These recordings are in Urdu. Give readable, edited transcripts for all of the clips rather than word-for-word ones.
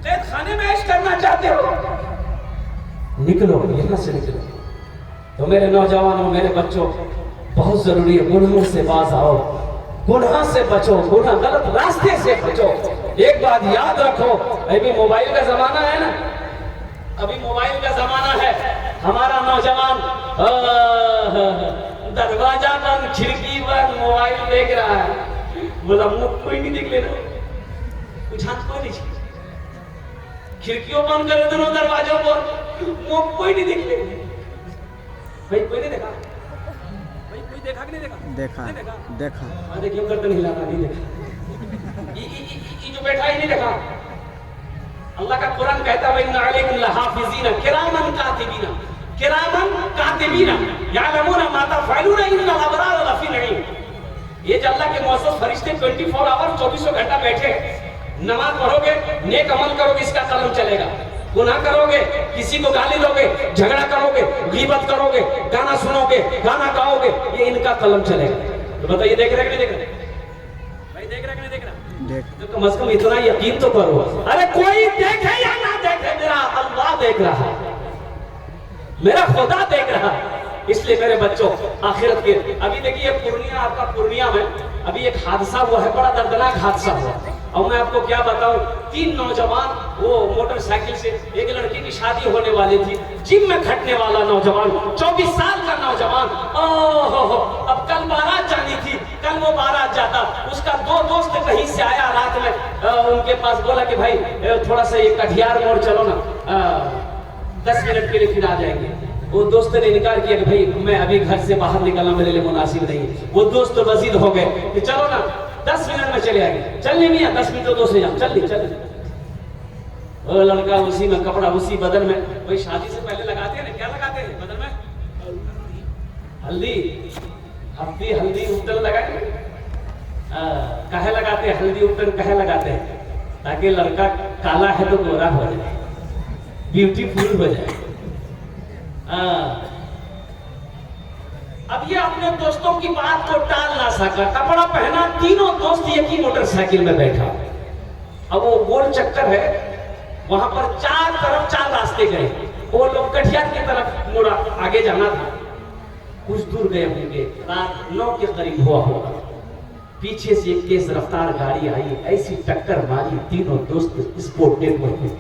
قید خانے میں عیش کرنا چاہتے ہو، نکلو یہاں سے نکلو۔ تو میرے نوجوانوں، میرے بچوں، بہت ضروری ہے گناہوں سے باز آؤ، گناہ سے بچو، گناہ غلط راستے سے بچو۔ ایک بات یاد رکھو، ابھی موبائل کا زمانہ ہے نا، ابھی موبائل کا زمانہ ہے۔ ہمارا نوجوان دروازہ بند، کھڑکی بند، موبائل دیکھ رہا ہے، بولا منہ کوئی نہیں دیکھ لینا، کچھ ہاتھ کوئی نہیں، کھڑکیوں بند کر دو، دروازوں پر منہ کوئی نہیں دیکھ لینا۔ بھائی کوئی نہیں دیکھا؟ بھائی کوئی دیکھا کہ نہیں دیکھا؟ دیکھا ہاں دیکھیے گردن ہلانا، نہیں دیکھا، یہ جو بیٹھا ہی نہیں دیکھا۔ اللہ کا قرآن کہتا ہے وَإِنَّ عَلَيْكُمْ لَحَافِظِينَ كِرَامًا كَاتِبِينَ كِرَامًا كَاتِبِينَ يَعْلَمُونَ مَا تَفْعَلُونَ إِنَّ الْأَبْرَارَ لَفِي نَعِيمٍ۔ یہ جو اللہ کے معزز فرشتے 24 آور 24 گھنٹہ بیٹھے، نماز پڑھو گے، نیک عمل کرو گے، اس کا قلم چلے گا۔ گناہ کرو گے، کسی کو گالی دو گے، جھگڑا کرو گے، غیبت کرو گے، گانا سنو گے، گانا گاؤ گے، یہ ان کا قلم چلے گا۔ تو بتائیے دیکھ رہے کہ نہیں دیکھ رہے؟ بھائی دیکھ رہے کہ نہیں دیکھ رہا؟ تو کم از کم اتنا یقین تو کرو، ارے کوئی دیکھے یا نہ دیکھے، میرا اللہ دیکھ رہا ہے، میرا خدا دیکھ رہا ہے۔ اس لیے میرے بچوں، آخرت کے ابھی دیکھیے پورنیہ، آپ کا پورنیہ میں ابھی ایک حادثہ ہوا ہے، بڑا دردناک حادثہ ہوا، اور میں آپ کو کیا بتاؤں، 3 نوجوان وہ موٹر سائیکل سے، ایک لڑکی کی شادی ہونے والی تھی، جم میں کھٹنے والا نوجوان، 24 سال کا نوجوان، اب کل بارات جانی تھی، کل وہ بارات جاتا، اس کا 2 دوست کہیں سے آیا رات میں، ان کے پاس بولا کہ بھائی تھوڑا سا یہ کٹھیار موڑ چلو نا، 10 منٹ کے لیے پھر آ جائیں گے۔ وہ دوست نے انکار کیا کہ بھائی میں ابھی گھر سے باہر نکلنا میرے لیے مناسب نہیں۔ وہ دوست مزید ہو گئے کہ چلو نا 10 منٹ میں چلے آئیں گے، چل نہیں 10 منٹ تو دوست جاؤ، چل لی۔ وہ لڑکا اسی میں کپڑا، اسی بدن میں، وہی شادی سے پہلے لگاتے ہیں نا، کیا لگاتے ہیں بدن میں؟ ہلدی، ہلدی اپٹن لگائیں، کہے لگاتے ہیں ہلدی اپٹن، کہے لگاتے ہیں تاکہ لڑکا کالا ہے تو گورا ہو جائے، بیوٹیفل ہو جائے۔ اب یہ اپنے دوستوں کی بات کو ٹال نہ سکا، کپڑا پہنا، تینوں دوست ایک ہی موٹر سائیکل میں بیٹھا۔ اب وہ گول چکر ہے، وہاں پر 4 طرف 4 راستے گئے، وہ لوگ کٹھیار کی طرف مڑا، آگے جانا تھا، کچھ دور گئے ہوں گے، رات 9 کے قریب ہوا ہوگا، پیچھے سے ایک تیز رفتار گاڑی آئی، ایسی ٹکر ماری، تینوں دوست اسپوٹڈ ہو گئے۔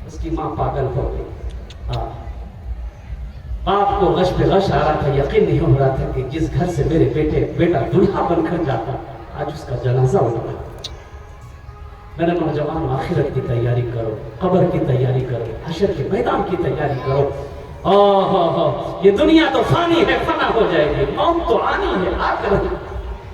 اس کی ماں پاگل ہو گئی، باپ کو غش پہ غش آ رہا تھا، یقین نہیں ہو رہا تھا کہ جس گھر سے میرے بیٹا دلہا بن کر جاتا، آج اس کا جنازہ ہو رہا ہے۔ میرے نوجوان، آخرت کی تیاری کرو، قبر کی تیاری کرو، حشر کے میدان کی تیاری کرو۔ یہ دنیا تو فانی ہے، فنا ہو جائے گی، موت تو آنی ہے، آ کر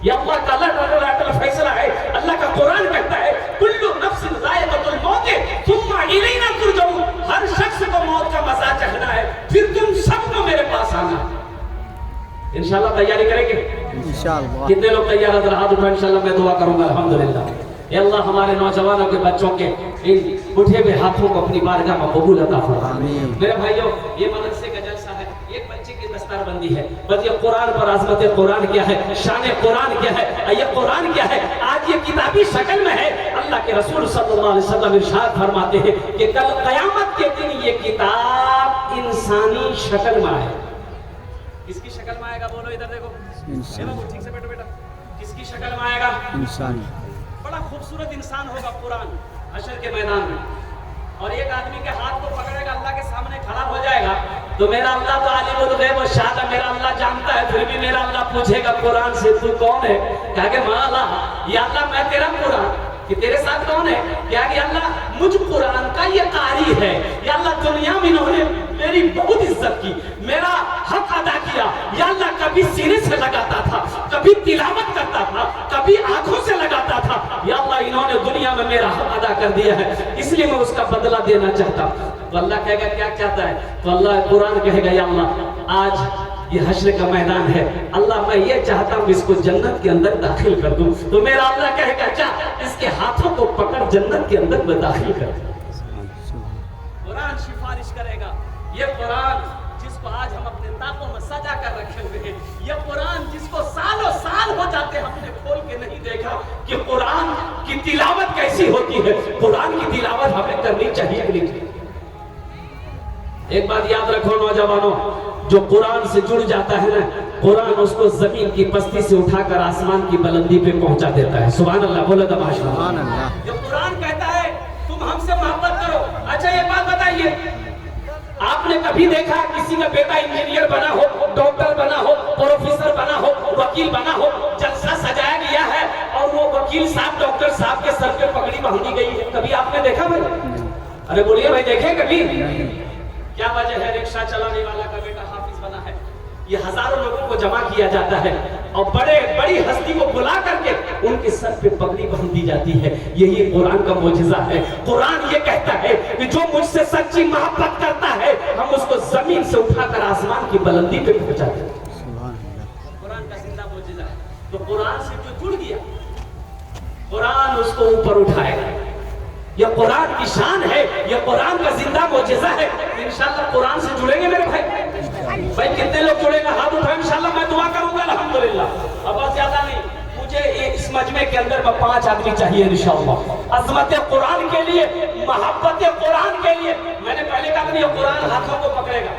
یہ اللہ کا اللہ فیصلہ ہے۔ اللہ کا قرآن کہتا ہے کل نفس ذائقۃ الموت ثم الینا ترجعون، ہر شخص کو موت کا مزہ چکھنا ہے، پھر تم سب کو میرے پاس آنا ہے۔ انشاءاللہ تیاری کریں گے؟ انشاءاللہ۔ کتنے لوگ تیار ہیں؟ ذرا ہاتھ اٹھائیں، انشاءاللہ میں دعا کروں گا۔ الحمدللہ، اے اللہ ہمارے نوجوانوں کے بچوں کے ان اٹھے ہوئے ہاتھوں کو اپنی بارگاہ میں قبول عطا فرما۔ میرے بھائیوں، یہ مدرسے کا جلسہ ہے، ایک بچے کی دستار بندی ہے، بس یہ قرآن پر عظمت قرآن کیا ہے، شان قرآن کیا ہے، یہ قرآن کیا ہے، آج یہ کتابی شکل میں ہے۔ اللہ کے رسول صلی اللہ علیہ وسلم ارشاد فرماتے ہیں کہ کل قیامت کے دن یہ کتاب انسانی شکل میں آئے۔ کس کی شکل میں آئے گا؟ بولو ادھر دیکھو، ٹھیک سے بیٹھو بیٹا، کس کی شکل میں آئے گا؟ انسانی۔ بڑا خوبصورت انسان ہوگا قرآن حشر کے میدان میں، اور ایک آدمی کے ہاتھ کو پکڑے گا، اللہ کے سامنے کھڑا ہو جائے گا، تو میرا اللہ تو عالم الغیب والشہادہ، میرا اللہ جانتا ہے، پھر بھی میرا اللہ پوچھے گا قرآن سے تو کون ہے؟ کہا کہ ماں اللہ، یا اللہ میں تیرا قرآن، کہ تیرے ساتھ کون ہے؟ کیا کہ اللہ مجھ قرآن کا یہ قاری ہے، یا اللہ دنیا میں انہوں نے میری بہت عزت کی، میرا حق ادا کیا، یا اللہ کبھی سینے سے لگاتا تھا، کبھی تلاوت کرتا تھا، کبھی آنکھوں سے لگاتا تھا، یا اللہ انہوں نے دنیا میں میرا حق ادا کر دیا ہے، اس لیے میں اس کا بدلہ دینا چاہتا ہوں۔ تو اللہ کہے گا کیا چاہتا ہے؟ تو اللہ قرآن کہے گا یا اللہ آج یہ حشر کا میدان ہے، اللہ میں یہ چاہتا ہوں اس کو جنت کے اندر داخل کر دوں، تو میرا اللہ کہے گا چاہ اس کے ہاتھوں کو پکڑ جنت کے اندر میں داخل کر دوں۔ قرآن سفارش کرے گا، یہ قرآن جس کو آج ہم اپنے طاقوں میں سجا کر رکھے ہوئے ہیں، یہ قرآن جس کو سالوں سال ہو جاتے ہم نے کھول کے نہیں دیکھا کہ قرآن کی تلاوت کیسی ہوتی ہے. قرآن کی تلاوت ہمیں کرنی چاہیے کہ نہیں. ایک بات یاد رکھو نوجوانوں، جو قرآن سے جڑ جاتا ہے نا، قرآن اس کو زمین کی پستی سے اٹھا کر آسمان کی بلندی پہ پہنچا دیتا ہے. سبحان اللہ، بولے تو ماشاءاللہ. جب قرآن کہتا ہے تم ہم سے محبت کرو. اچھا ایک بات بتائیے، آپ نے کبھی دیکھا کسی کا بیٹا انجینئر بنا ہو، ڈاکٹر بنا ہو، پروفیسر بنا ہو، وکیل بنا ہو، جلسہ سجایا گیا ہے اور وہ وکیل صاحب ڈاکٹر صاحب کے سر پہ پگڑی باندھی گئی ہے؟ کبھی آپ نے دیکھا بھائی؟ ارے بولیے بھائی، دیکھیں کبھی؟ کیا وجہ ہے؟ رکشہ چلانے والا کا بیٹا حافظ بنا ہے. یہ ہزاروں لوگوں کو جمع کیا جاتا ہے اور بڑی ہستی کو بلا کر کے ان کے سر پہ پگڑی باندھ دی جاتی ہے. یہی قرآن کا معجزہ ہے. قرآن یہ کہتا ہے کہ جو مجھ سے سچی محبت کرتا ہے ہم اس کو زمین سے اٹھا کر آسمان کی بلندی پہ پہنچاتے ہیں. قرآن کا زندہ معجزہ ہے. تو قرآن سے جو جڑ گیا قرآن اس کو اوپر اٹھائے گا. یہ قرآن کی شان ہے، یہ قرآن کا زندہ معجزہ ہے. انشاءاللہ قرآن سے جڑیں گے میرے بھائی. بھائی کتنے لوگ جڑیں گے؟ ہاتھ اٹھائیں. انشاءاللہ میں دعا کروں گا. الحمدللہ. اب بس زیادہ نہیں، مجھے اس مجمع کے اندر میں 5 آدمی چاہیے انشاءاللہ. عظمت قرآن کے لیے، محبت قرآن کے لیے. میں نے پہلے کہا کہ یہ قرآن ہاتھوں کو پکڑے گا.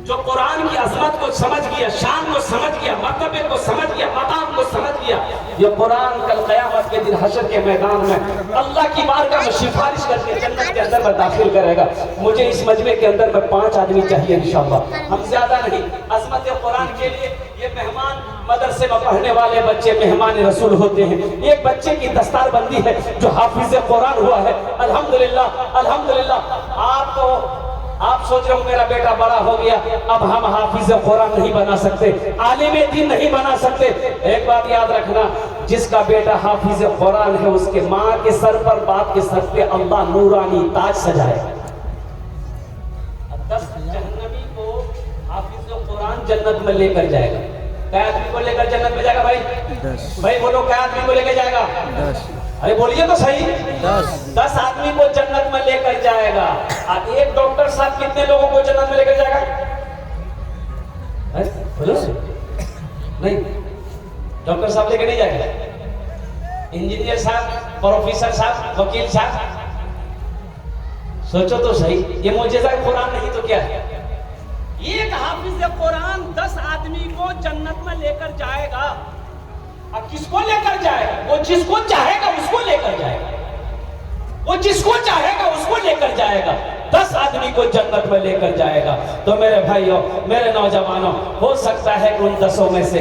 جو قرآن کی عظمت کو سمجھ گیا، شان کو سمجھ گیا، مرتبے کو سمجھ گیا، مقام کو سمجھ گیا، یہ قرآن کل قیامت کے دن حشر کے میدان میں اللہ کی بارگاہ میں سفارش کر کے جنت کے اندر میں داخل کرے گا. مجھے اس مجمع کے اندر میں 5 آدمی چاہیے انشاءاللہ. ہم زیادہ نہیں. عظمت قرآن کے لیے یہ مہمان مدرسے میں پڑھنے والے بچے مہمان رسول ہوتے ہیں. ایک بچے کی دستار بندی ہے جو حافظ قرآن ہوا ہے. الحمدللہ الحمدللہ. آپ سوچ رہے ہو میرا بیٹا بڑا ہو گیا، اب ہم حافظ قرآن نہیں بنا سکتے، عالم دین نہیں بنا سکتے. ایک بات یاد رکھنا، جس کا بیٹا حافظ قرآن ہے اس کے ماں کے سر پر، باپ کے سر پہ اللہ نورانی تاج سجائے. 10 جہنمی کو حافظ قرآن جنت میں لے کر جائے گا. کیا آدمی کو لے کر جنت میں جائے گا بھائی؟ 10. بھائی بولو، کیا آدمی کو لے کے جائے گا؟ 10. ارے بولیے تو صحیح. 10 آدمی کو جنت میں لے کر جائے گا. اب ایک ڈاکٹر صاحب کتنے لوگوں کو جنت میں لے کر جائے گا؟ نہیں، ڈاکٹر صاحب لے کے نہیں جائے گا. انجینئر صاحب، پروفیسر صاحب، وکیل صاحب. سوچو تو صحیح. یہ معجزہ قرآن نہیں تو کیا ہے؟ ایک حافظ قرآن 10 آدمی کو جنت میں لے کر جائے گا. اب کس کو لے کر جائے گا؟ وہ جس کو چاہے گا اس کو لے کر جائے گا. وہ جس کو چاہے گا اس کو لے کر جائے گا. 10 آدمی کو جنت میں لے کر جائے گا. تو میرے بھائیوں، میرے نوجوانوں، ہو سکتا ہے کہ ان 10 میں سے